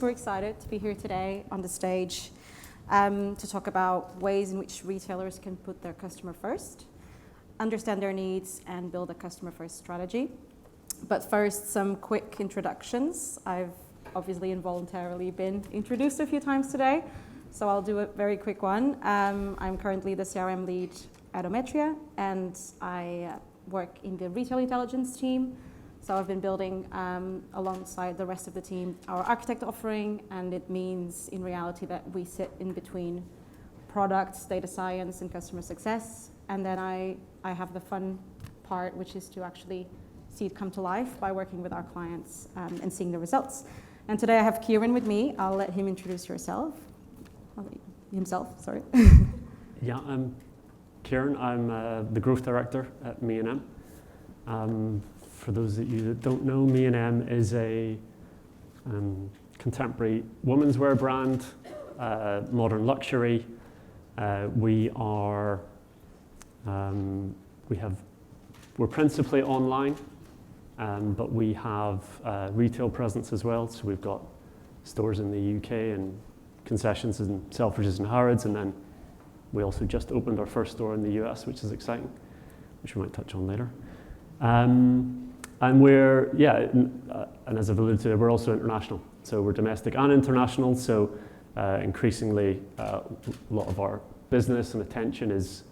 super excited to be here today on the stage to talk about ways in which retailers can put their customer first, understand their needs, and build a customer first strategy. But first, some quick introductions. I've obviously involuntarily been introduced a few times today, so I'll do a very quick one. I'm currently the CRM lead at ME+EM, and I work in the retail intelligence team. So I've been building alongside the rest of the team our architect offering, and it means in reality that we sit in between products, data science, and customer success. And then I have the fun part, which is to actually see it come to life by working with our clients and seeing the results. And today I have Ciaran with me. I'll let him introduce himself, sorry. Yeah, I'm Ciaran. I'm the growth director at ME+EM. For those of you that don't know, ME+EM is a contemporary women's wear brand, modern luxury. We're principally online, but we have retail presence as well. So we've got stores in the UK and concessions in Selfridges and Harrods, and then we also just opened our first store in the US, which is exciting, which we might touch on later. And we're, and as I've alluded to, we're also international. So we're domestic and international. So increasingly, a lot of our business and attention is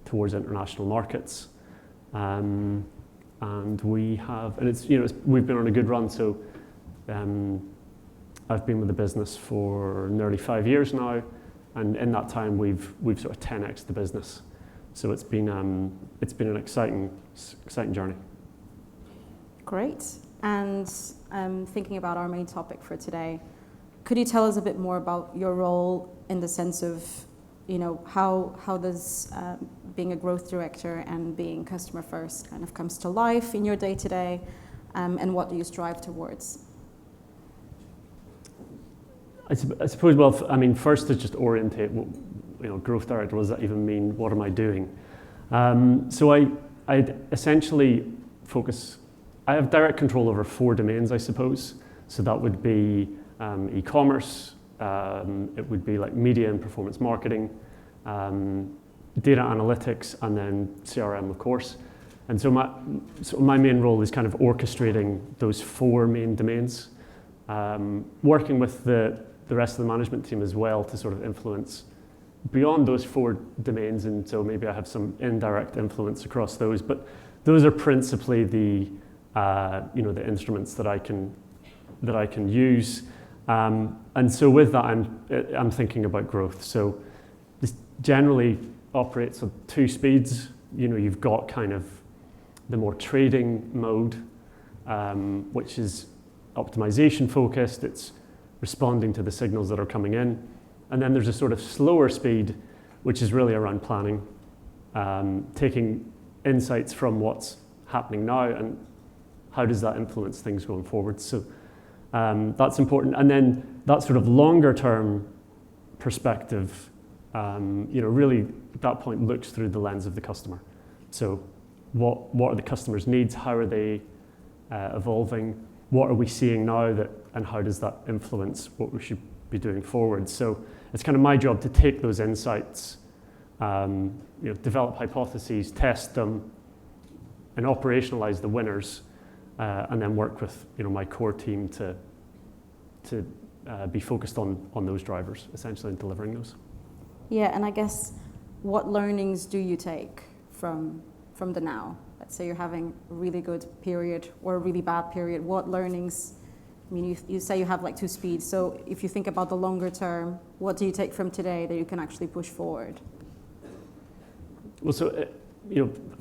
towards international markets. And we have, and we've been on a good run. So I've been with the business for nearly 5 years now, and in that time we've sort of 10x'd the business. So it's been an exciting journey. Great. And thinking about our main topic for today, could you tell us a bit more about your role in the sense of, how does being a growth director and being customer first kind of comes to life in your day-to-day, and what do you strive towards? I suppose, first to just orientate, growth director, what does that even mean? What am I doing? So I essentially focus, I have direct control over 4 domains, I suppose. So that would be e-commerce, it would be like media and performance marketing, data analytics, and then CRM, of course. And so my main role is kind of orchestrating those 4 main domains, working with the rest of the management team as well to sort of influence beyond those 4 domains. And so maybe I have some indirect influence across those, but those are principally the instruments that I can use. And so with that, I'm thinking about growth. So this generally operates on 2 speeds. You've got kind of the more trading mode, which is optimization focused. It's responding to the signals that are coming in. And then there's a sort of slower speed, which is really around planning, taking insights from what's happening now and how does that influence things going forward. So that's important. And then that sort of longer term perspective, really at that point looks through the lens of the customer. So what are the customer's needs? How are they evolving? What are we seeing now and how does that influence what we should be doing forward? So it's kind of my job to take those insights, develop hypotheses, test them, and operationalize the winners, and then work with my core team to be focused on those drivers, essentially, and delivering those. Yeah, and I guess what learnings do you take from the now? Let's say you're having a really good period or a really bad period. What learnings? I mean, you say you have like 2 speeds. So if you think about the longer term, what do you take from today that you can actually push forward? Well, so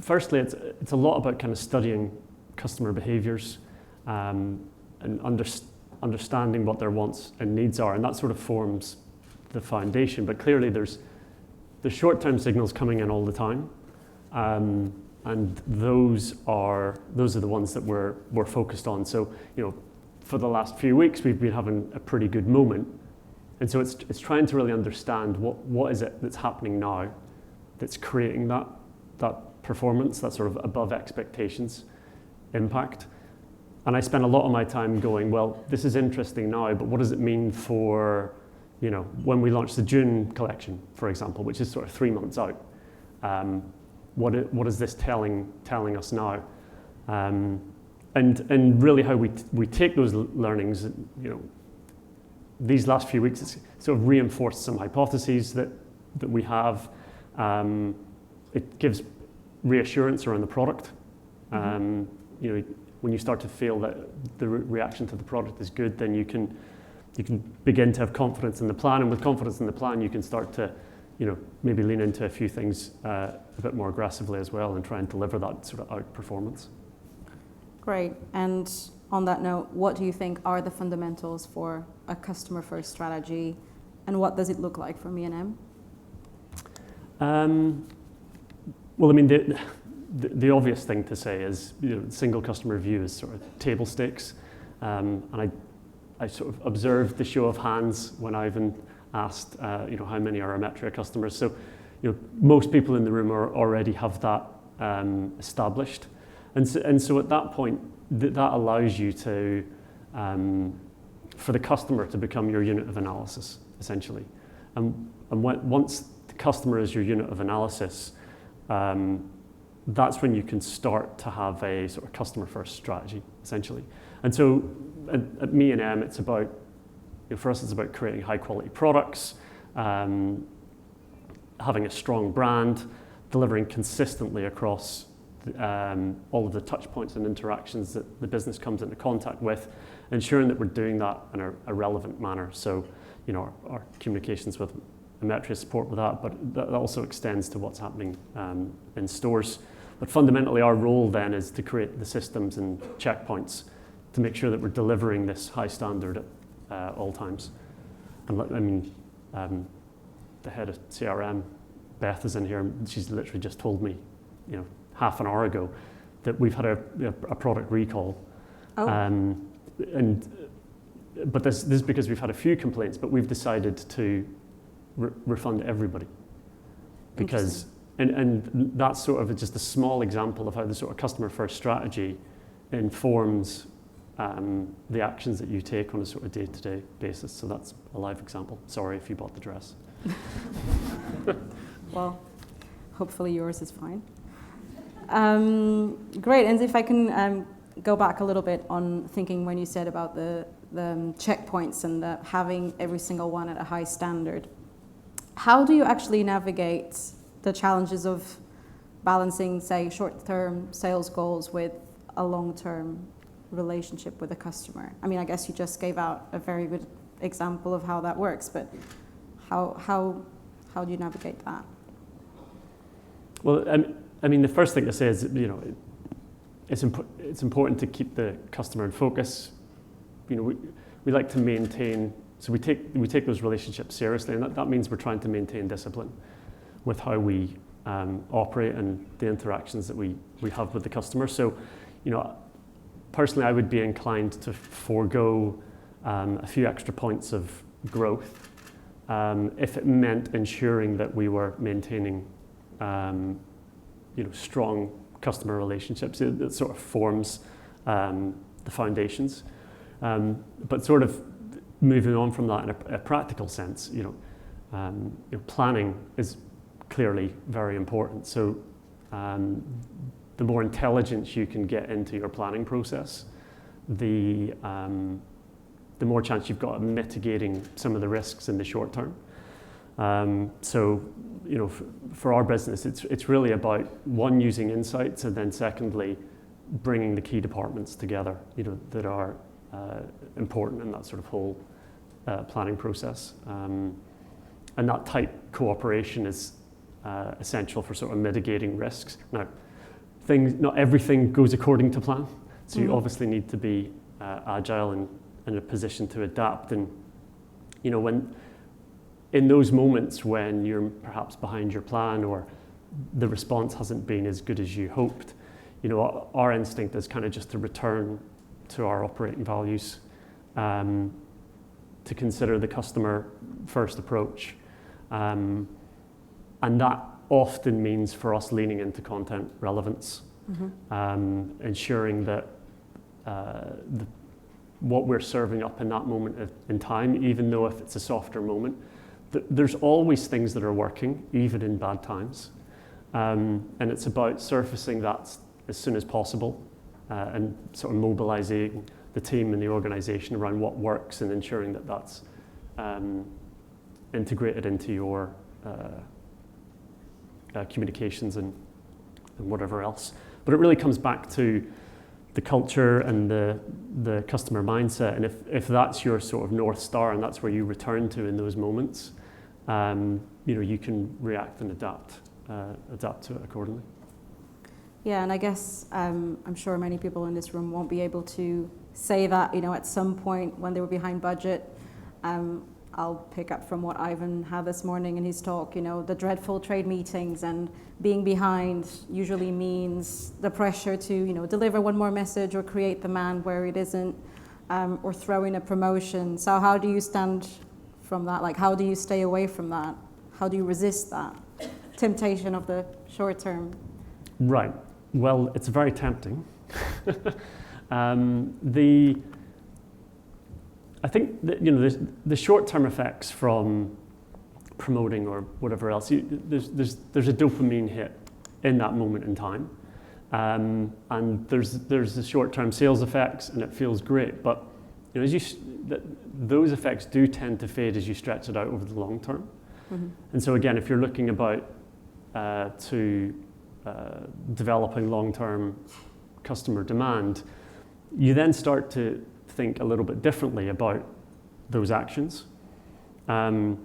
firstly, it's a lot about kind of studying customer behaviors and understanding what their wants and needs are, and that sort of forms the foundation. But clearly, there's short-term signals coming in all the time, and those are the ones that we're focused on. So for the last few weeks, we've been having a pretty good moment, and so it's trying to really understand what is it that's happening now that's creating that performance, that sort of above expectations impact, And I spend a lot of my time going, well, this is interesting now, but what does it mean for, when we launch the June collection, for example, which is sort of 3 months out? What is this telling us now? And really how we take those learnings, these last few weeks, it's sort of reinforced some hypotheses that we have. It gives reassurance around the product. When you start to feel that the reaction to the product is good, then you can begin to have confidence in the plan, and with confidence in the plan, you can start to, maybe lean into a few things a bit more aggressively as well, and try and deliver that sort of outperformance. Great. And on that note, what do you think are the fundamentals for a customer-first strategy, and what does it look like for ME+EM? Well, I mean, the obvious thing to say is, single customer view is sort of table stakes, and I sort of observed the show of hands when Ivan asked, how many are Emetria customers. So, most people in the room already have that established, and so at that point, that allows you to, for the customer to become your unit of analysis, essentially, and once the customer is your unit of analysis, that's when you can start to have a sort of customer-first strategy, essentially. And so at ME+EM, it's about, for us, it's about creating high-quality products, having a strong brand, delivering consistently across all of the touch points and interactions that the business comes into contact with, ensuring that we're doing that in a relevant manner. So, our communications with Emetria support with that, but that also extends to what's happening in stores. But fundamentally, our role then is to create the systems and checkpoints to make sure that we're delivering this high standard at all times. And the head of CRM, Beth, is in here, and she's literally just told me, half an hour ago, that we've had a product recall. Oh. But this is because we've had a few complaints, but we've decided to refund everybody, because and that's sort of just a small example of how the sort of customer first strategy informs the actions that you take on a sort of day-to-day basis. So that's a live example. Sorry if you bought the dress. Well, hopefully yours is fine. Great. And if I can go back a little bit on thinking when you said about the checkpoints and having every single one at a high standard, how do you actually navigate the challenges of balancing, say, short-term sales goals with a long-term relationship with a customer? I mean, I guess you just gave out a very good example of how that works, but how do you navigate that? Well, I mean, the first thing to say is, it's important to keep the customer in focus. We like to maintain, so we take those relationships seriously, and that means we're trying to maintain discipline with how we operate and the interactions that we have with the customer. So, personally, I would be inclined to forego a few extra points of growth if it meant ensuring that we were maintaining strong customer relationships. It sort of forms the foundations. But sort of moving on from that in a practical sense, planning is clearly very important. So the more intelligence you can get into your planning process, the more chance you've got of mitigating some of the risks in the short term. So, for our business, it's really about, one, using insights, and then secondly, bringing the key departments together, that are important in that sort of whole planning process. And that tight cooperation is essential for sort of mitigating risks. Now, not everything goes according to plan, so you obviously need to be agile and in a position to adapt. And when in those moments when you're perhaps behind your plan, or the response hasn't been as good as you hoped, our instinct is kind of just to return to our operating values, to consider the customer first approach, and that often means for us leaning into content relevance, ensuring that what we're serving up in that moment in time, even though if it's a softer moment. There's always things that are working, even in bad times. And it's about surfacing that as soon as possible and sort of mobilizing the team and the organization around what works and ensuring that that's integrated into your communications and whatever else. But it really comes back to the culture and the customer mindset. And if that's your sort of North Star and that's where you return to in those moments, you can react and adapt to it accordingly. Yeah, and I guess I'm sure many people in this room won't be able to say that, at some point when they were behind budget. I'll pick up from what Ivan had this morning in his talk, the dreadful trade meetings and being behind usually means the pressure to, deliver one more message or create demand where it isn't, or throw in a promotion. So how do you stand from that? Like, how do you stay away from that? How do you resist that temptation of the short term? Right. Well, it's very tempting. I think that, the short-term effects from promoting or whatever else, there's a dopamine hit in that moment in time, and there's the short-term sales effects, and it feels great. But those effects do tend to fade as you stretch it out over the long term. Mm-hmm. And so again, if you're looking about developing long-term customer demand, you then start to think a little bit differently about those actions. And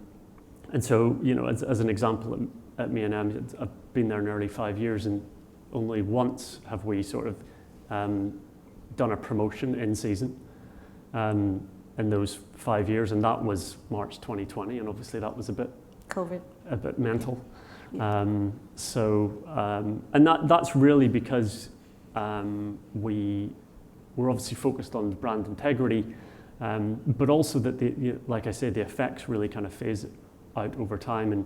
so, as an example, at ME+EM, I've been there nearly 5 years, and only once have we sort of done a promotion in season in those 5 years, and that was March 2020, and obviously that was a bit COVID, a bit mental. Yeah. And that's really because we're obviously focused on brand integrity, but also that like I said, the effects really kind of phase out over time, and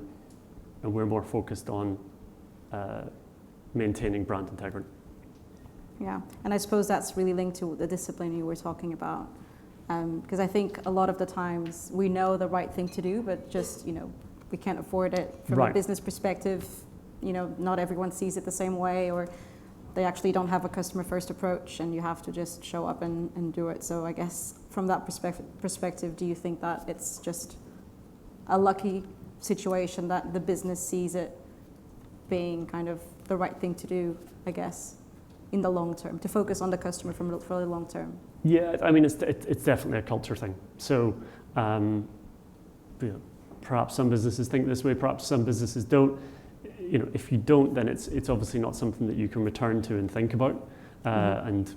we're more focused on maintaining brand integrity. Yeah, and I suppose that's really linked to the discipline you were talking about, because I think a lot of the times we know the right thing to do, but just we can't afford it from Right. a business perspective. Not everyone sees it the same way, or they actually don't have a customer first approach, and you have to just show up and do it. So I guess from that perspective, do you think that it's just a lucky situation that the business sees it being kind of the right thing to do, I guess, in the long term, to focus on the customer for the long term? Yeah, I mean, it's definitely a culture thing. So perhaps some businesses think this way, perhaps some businesses don't. If you don't, then it's obviously not something that you can return to and think about and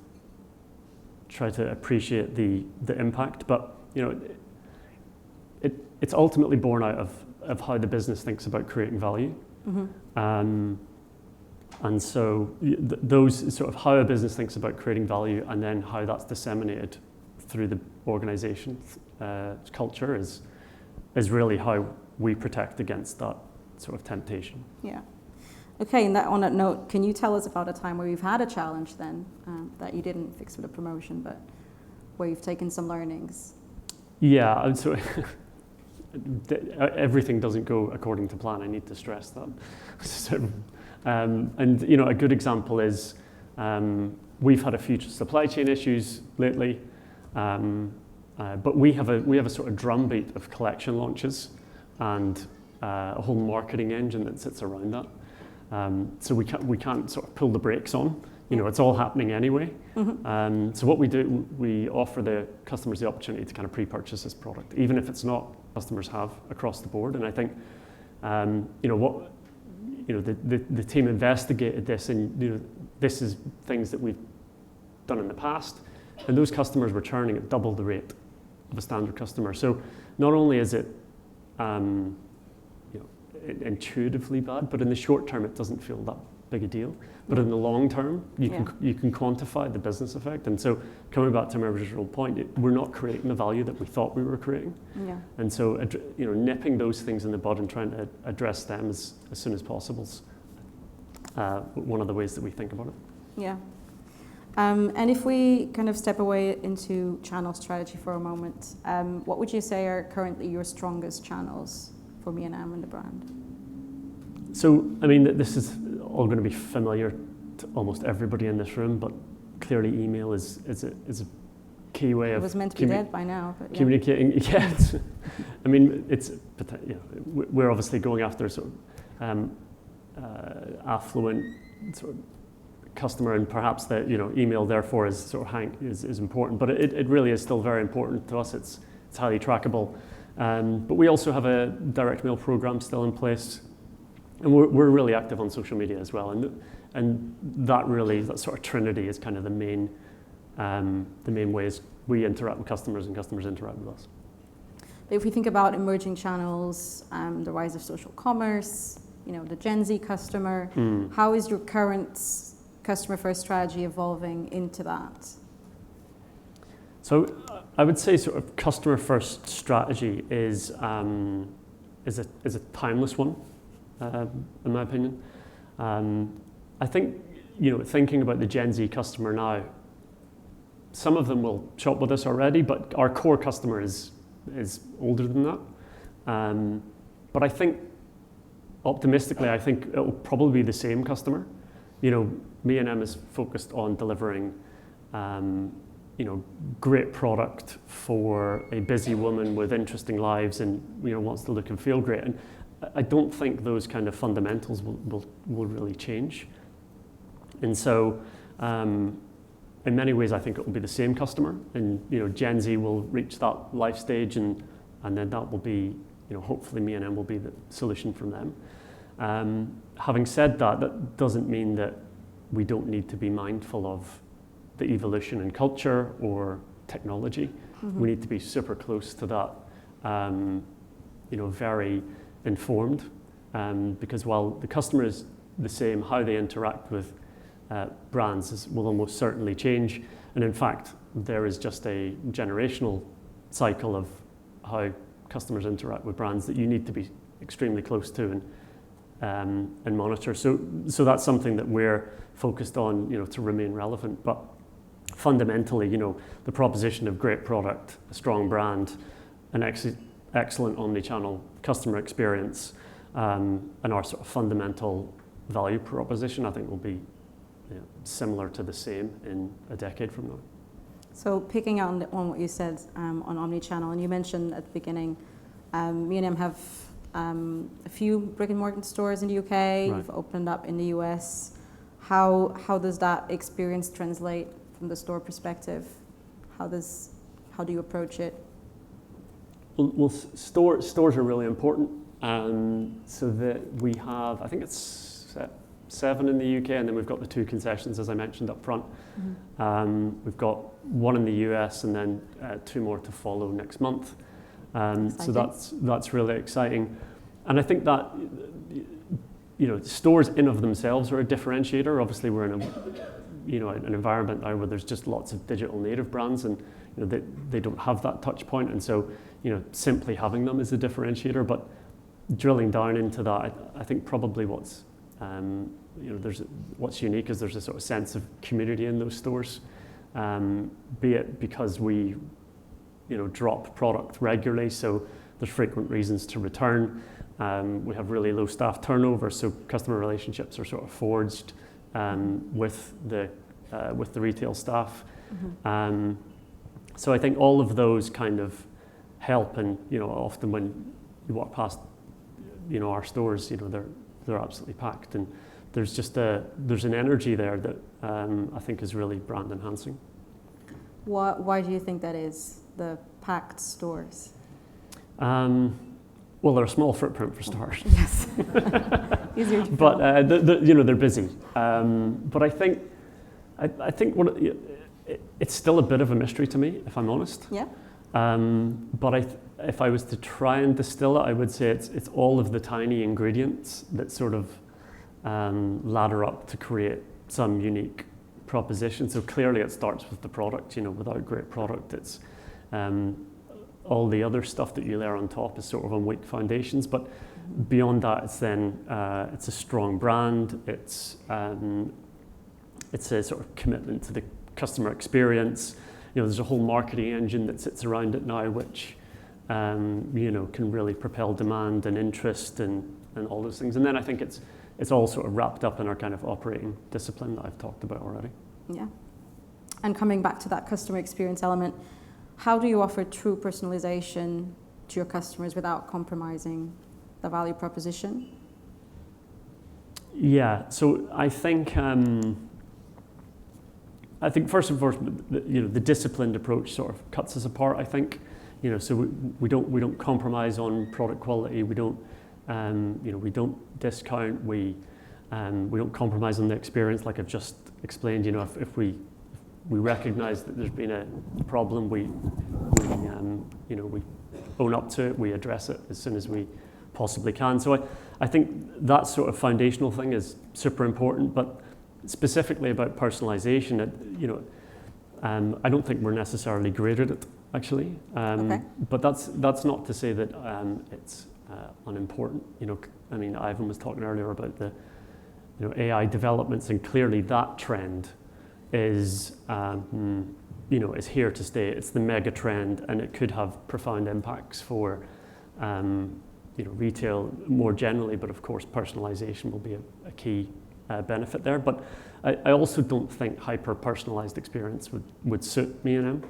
try to appreciate the impact. But it's ultimately born out of how the business thinks about creating value. Mm-hmm. And so those sort of how a business thinks about creating value, and then how that's disseminated through the organization's culture is really how we protect against that sort of temptation. Yeah. Okay, and on that note, can you tell us about a time where you've had a challenge then that you didn't fix with a promotion, but where you've taken some learnings? Yeah, and so everything doesn't go according to plan. I need to stress that. So, and a good example is we've had a few supply chain issues lately, but we have a sort of drumbeat of collection launches and a whole marketing engine that sits around that. So we can't sort of pull the brakes on. It's all happening anyway. Mm-hmm. So what we do, we offer the customers the opportunity to kind of pre-purchase this product, even if it's not customers have across the board. And I think, the team investigated this, and this is things that we've done in the past, and those customers were churning at double the rate of a standard customer. So not only is it intuitively bad, but in the short term it doesn't feel that big a deal. But in the long term, you can quantify the business effect. And so coming back to my original point, we're not creating the value that we thought we were creating. Yeah. And so nipping those things in the bud and trying to address them as soon as possible is one of the ways that we think about it. Yeah. And if we kind of step away into channel strategy for a moment, what would you say are currently your strongest channels for M&M and the brand? So, I mean, this is all going to be familiar to almost everybody in this room, but clearly email is a key way of... It was meant to be dead by now, but yeah. Communicating, yeah. I mean, we're obviously going after sort of affluent sort of customer, and perhaps that email therefore is sort of is important, but it really is still very important to us. It's highly trackable, but we also have a direct mail program still in place, and we're really active on social media as well, and that sort of trinity is kind of the main ways we interact with customers and customers interact with us. If we think about emerging channels, the rise of social commerce, the Gen Z customer, how is your current customer first strategy evolving into that? So I would say sort of customer first strategy is a timeless one, in my opinion. I think thinking about the Gen Z customer now, some of them will shop with us already, but our core customer is older than that. But I think optimistically, I think it will probably be the same customer. M&M is focused on delivering, great product for a busy woman with interesting lives and wants to look and feel great. And I don't think those kind of fundamentals will really change. And so, in many ways, I think it will be the same customer. And Gen Z will reach that life stage, and then that will be, hopefully M&M will be the solution from them. Having said that, that doesn't mean that we don't need to be mindful of the evolution in culture or technology. Mm-hmm. We need to be super close to that, very informed, because while the customer is the same, how they interact with brands will almost certainly change. And in fact, there is just a generational cycle of how customers interact with brands that you need to be extremely close to and monitor. So that's something that we're focused on, to remain relevant. But fundamentally, the proposition of great product, a strong brand, an excellent omni-channel customer experience, and our sort of fundamental value proposition, I think will be similar to the same in a decade from now. So picking on what you said on omni-channel, and you mentioned at the beginning, M&M have a few brick and mortar stores in the UK. Right. You've opened up in the US. How does that experience translate from the store perspective? How do you approach it? Well, stores are really important. So that we have, I think it's 7 in the UK, and then we've got the 2 concessions, as I mentioned up front. Mm-hmm. We've got 1 in the US, and then 2 more to follow next month. So that's really exciting. And I think that stores in of themselves are a differentiator. Obviously, we're in an environment now where there's just lots of digital native brands, and they don't have that touch point. And so simply having them is a differentiator. But drilling down into that, I think probably what's unique is there's a sort of sense of community in those stores, be it because we drop product regularly, so there's frequent reasons to return. We have really low staff turnover, so customer relationships are sort of forged with the retail staff. Mm-hmm. So I think all of those kind of help, and often when you walk past our stores, they're absolutely packed, and there's an energy there that I think is really brand enhancing. Why do you think that is, the packed stores? Well, they're a small footprint for starters. Yes. Easier to but they're busy. But I think it's still a bit of a mystery to me, if I'm honest. Yeah. But if I was to try and distill it, I would say it's all of the tiny ingredients that sort of ladder up to create some unique proposition. So clearly it starts with the product. Without great product, it's all the other stuff that you layer on top is sort of on weak foundations. But beyond that, it's then it's a strong brand. It's a sort of commitment to the customer experience. There's a whole marketing engine that sits around it now, which can really propel demand and interest and all those things. And then I think it's all sort of wrapped up in our kind of operating discipline that I've talked about already. Yeah. And coming back to that customer experience element, how do you offer true personalization to your customers without compromising the value proposition? Yeah, so I think first and foremost, the disciplined approach sort of cuts us apart. I think, so we don't compromise on product quality. We don't, we don't discount. We don't compromise on the experience, like I've just explained. If we recognise that there's been a problem, we own up to it. We address it as soon as we possibly can. So I think that sort of foundational thing is super important. But specifically about personalization, I don't think we're necessarily great at it, actually. Okay. But that's not to say that it's unimportant. Ivan was talking earlier about the AI developments, and clearly that trend is is here to stay. It's the mega trend, and it could have profound impacts for retail more generally. But of course, personalization will be a key benefit there. But I also don't think hyper-personalized experience would suit ME+EM.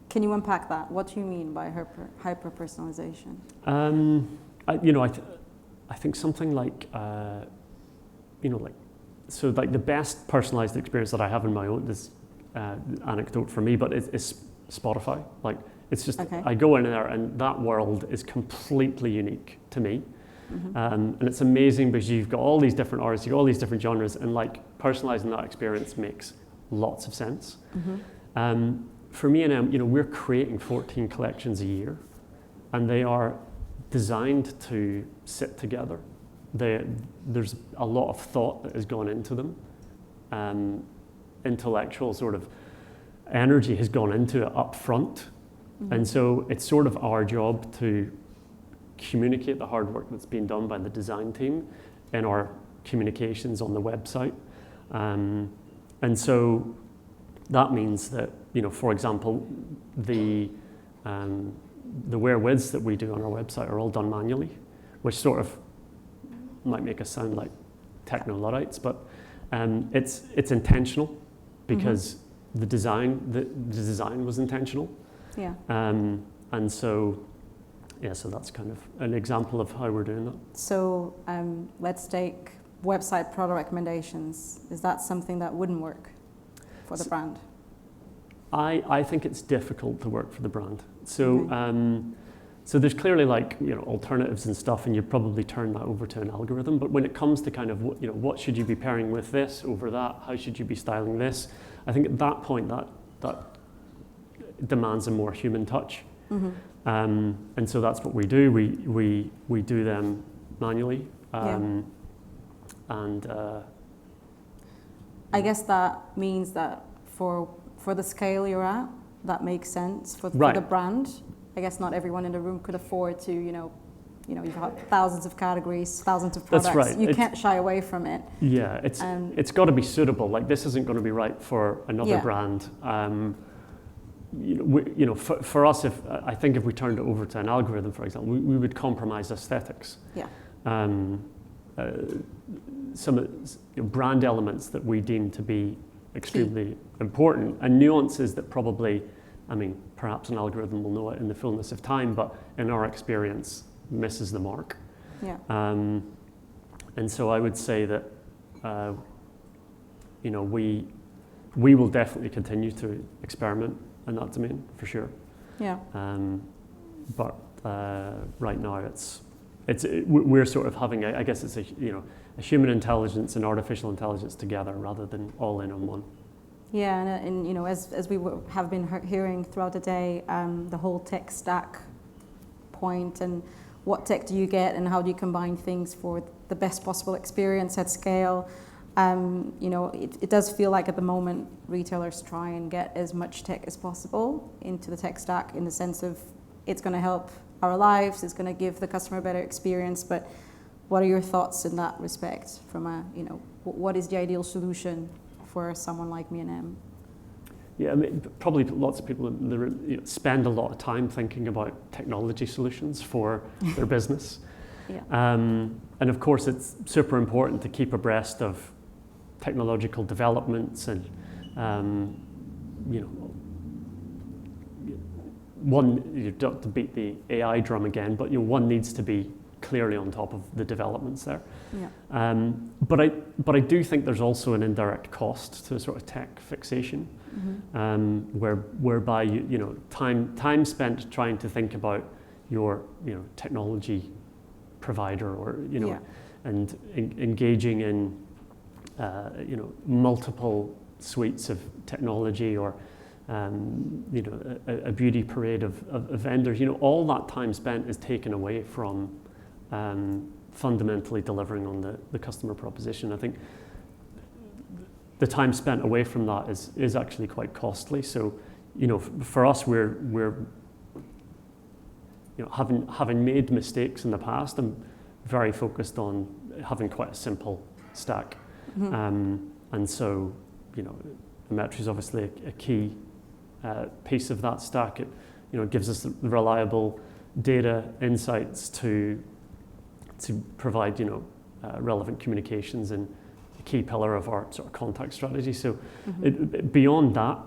Can you unpack that? What do you mean by hyper-personalization? I think something like, so like the best personalized experience that I have in my own, this anecdote for me, but it's Spotify. Like, it's just, okay. I go in there and that world is completely unique to me. Mm-hmm. And it's amazing because you've got all these different artists, you've got all these different genres, and like personalizing that experience makes lots of sense. Mm-hmm. For ME+EM, we're creating 14 collections a year, and they are designed to sit together. There's a lot of thought that has gone into them. Intellectual sort of energy has gone into it up front. Mm-hmm. And so it's sort of our job to communicate the hard work that's been done by the design team in our communications on the website. And so that means that, for example, the wherewiths that we do on our website are all done manually, which sort of might make us sound like techno-Luddites, but it's intentional because mm-hmm. the design was intentional. Yeah. And so, so that's kind of an example of how we're doing that. So let's take website product recommendations. Is that something that wouldn't work for the brand? I think it's difficult to work for the brand. So okay. So there's clearly alternatives and stuff, and you probably turn that over to an algorithm. But when it comes to kind of what should you be pairing with this over that, how should you be styling this? I think at that point that demands a more human touch. Mm-hmm. And so that's what we do. We do them manually. And I guess that means that for the scale you're at, that makes sense for the brand. I guess not everyone in the room could afford to, you've got thousands of categories, thousands of products. That's right. You can't shy away from it. Yeah, it's got to be suitable. Like, this isn't going to be right for another brand. For us, I think if we turned it over to an algorithm, for example, we would compromise aesthetics. Yeah. Some brand elements that we deem to be extremely important, and nuances that probably, perhaps an algorithm will know it in the fullness of time, but in our experience, misses the mark. Yeah. And so I would say that, we will definitely continue to experiment in that domain, for sure. Yeah. But right now, we're sort of having, I guess it's a human intelligence and artificial intelligence together rather than all in on one. Yeah, and as we have been hearing throughout the day, the whole tech stack point, and what tech do you get and how do you combine things for the best possible experience at scale. It does feel like at the moment retailers try and get as much tech as possible into the tech stack, in the sense of it's going to help our lives, it's going to give the customer a better experience. But what are your thoughts in that respect from a what is the ideal solution for someone like ME+EM? Yeah, I mean, probably lots of people spend a lot of time thinking about technology solutions for their business. Yeah. And of course, it's super important to keep abreast of technological developments and, you don't have to beat the AI drum again, but one needs to be clearly on top of the developments there. Yeah. But I do think there's also an indirect cost to sort of tech fixation, whereby time spent trying to think about your technology provider, or and engaging in multiple suites of technology, or a beauty parade of vendors. All that time spent is taken away from fundamentally delivering on the customer proposition. I think the time spent away from that is actually quite costly. So, for us, we're having made mistakes in the past, I'm very focused on having quite a simple stack. And so, Imetri is obviously a key piece of that stack. It gives us the reliable data insights to provide relevant communications, and a key pillar of our sort of contact strategy. So beyond that,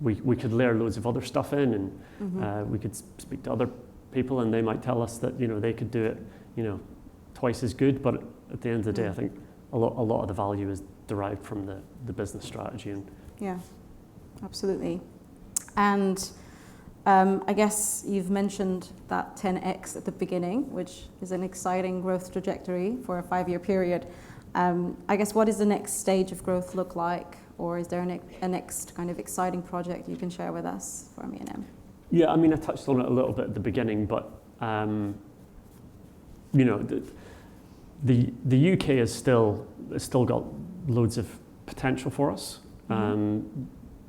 we could layer loads of other stuff in, and we could speak to other people, and they might tell us that they could do it twice as good. But at the end of the day, I think a lot of the value is derived from the business strategy. And yeah, absolutely. And I guess you've mentioned that 10x at the beginning, which is an exciting growth trajectory for a 5-year period. I guess, what does the next stage of growth look like? Or is there a next kind of exciting project you can share with us for ME+EM? Yeah, I mean, I touched on it a little bit at the beginning, but the UK has still got loads of potential for us.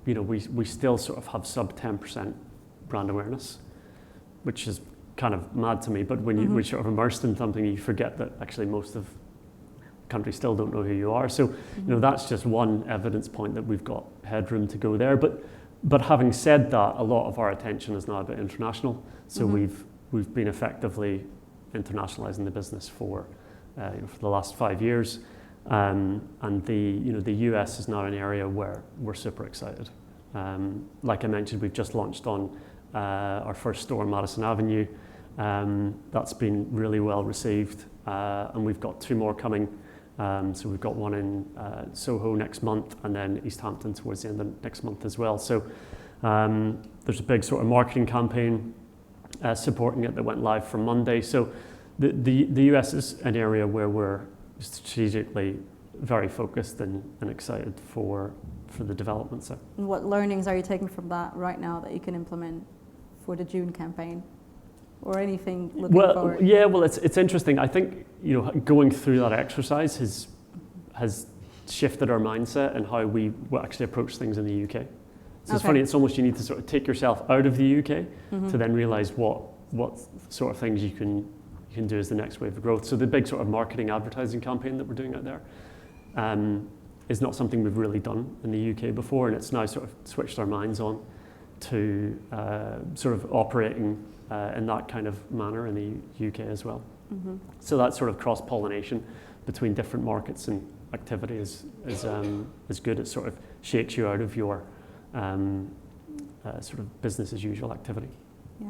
We still sort of have sub 10% brand awareness, which is kind of mad to me. But when you're sort of immersed in something, you forget that actually most of the country still don't know who you are. So that's just one evidence point that we've got headroom to go there. But having said that, a lot of our attention is now a bit international. So we've been effectively internationalizing the business for the last 5 years, and the US is now an area where we're super excited. Like I mentioned, we've just launched on our first store on Madison Avenue. That's been really well received, and we've got 2 more coming. So we've got one in Soho next month, and then East Hampton towards the end of next month as well. So there's a big sort of marketing campaign supporting it that went live from Monday. So the US is an area where we're strategically very focused and excited for the development. So, and what learnings are you taking from that right now that you can implement for the June campaign, or anything looking forward? Yeah, well, it's interesting. I think going through that exercise has shifted our mindset and how we actually approach things in the UK. So it's funny. It's almost you need to sort of take yourself out of the UK to then realize what sort of things you can do as the next wave of growth. So the big sort of marketing advertising campaign that we're doing out there is not something we've really done in the UK before, and it's now sort of switched our minds on to sort of operating in that kind of manner in the UK as well. So that sort of cross-pollination between different markets and activity is good. It sort of shakes you out of your sort of business as usual activity. Yeah.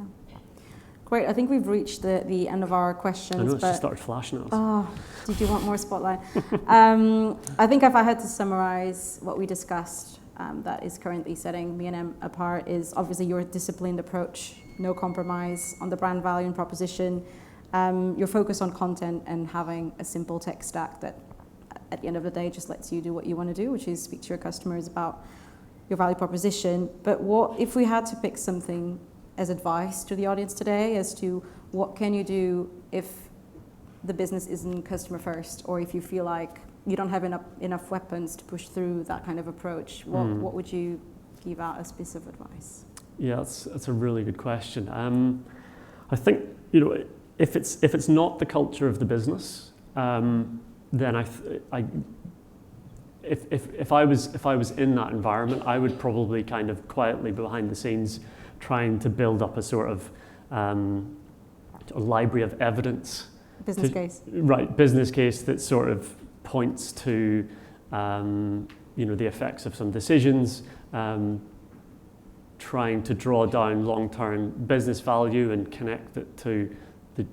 Great. I think we've reached the end of our questions. I know, it's just started flashing at us. Oh, did you want more spotlight? I think if I had to summarize what we discussed, that is currently setting ME+EM apart is obviously your disciplined approach, no compromise on the brand value and proposition, your focus on content, and having a simple tech stack that at the end of the day just lets you do what you want to do, which is speak to your customers about your value proposition. But what if we had to pick something as advice to the audience today as to what can you do if the business isn't customer first, or if you feel like you don't have enough weapons to push through that kind of approach, what would you give out as piece of advice? Yeah, that's a really good question. I think if it's not the culture of the business, then if I was in that environment, I would probably kind of quietly behind the scenes trying to build up a sort of a library of evidence. Business case. Right, business case that sort of points to the effects of some decisions, trying to draw down long-term business value and connect it to the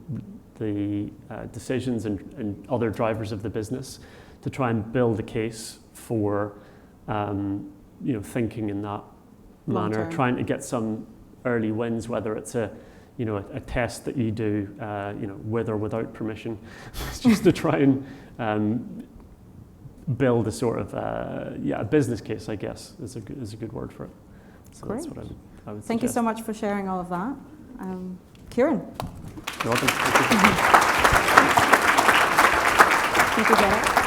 decisions and other drivers of the business, to try and build a case for thinking in that manner, Long-term. trying to get some early wins, whether it's a test that you do with or without permission, just to try and build a sort of a business case, I guess is a good word for it. So Great. That's what I would Thank you suggest. so much for sharing all of that. Ciaran. You're welcome. Thank you. Thank you, Janet.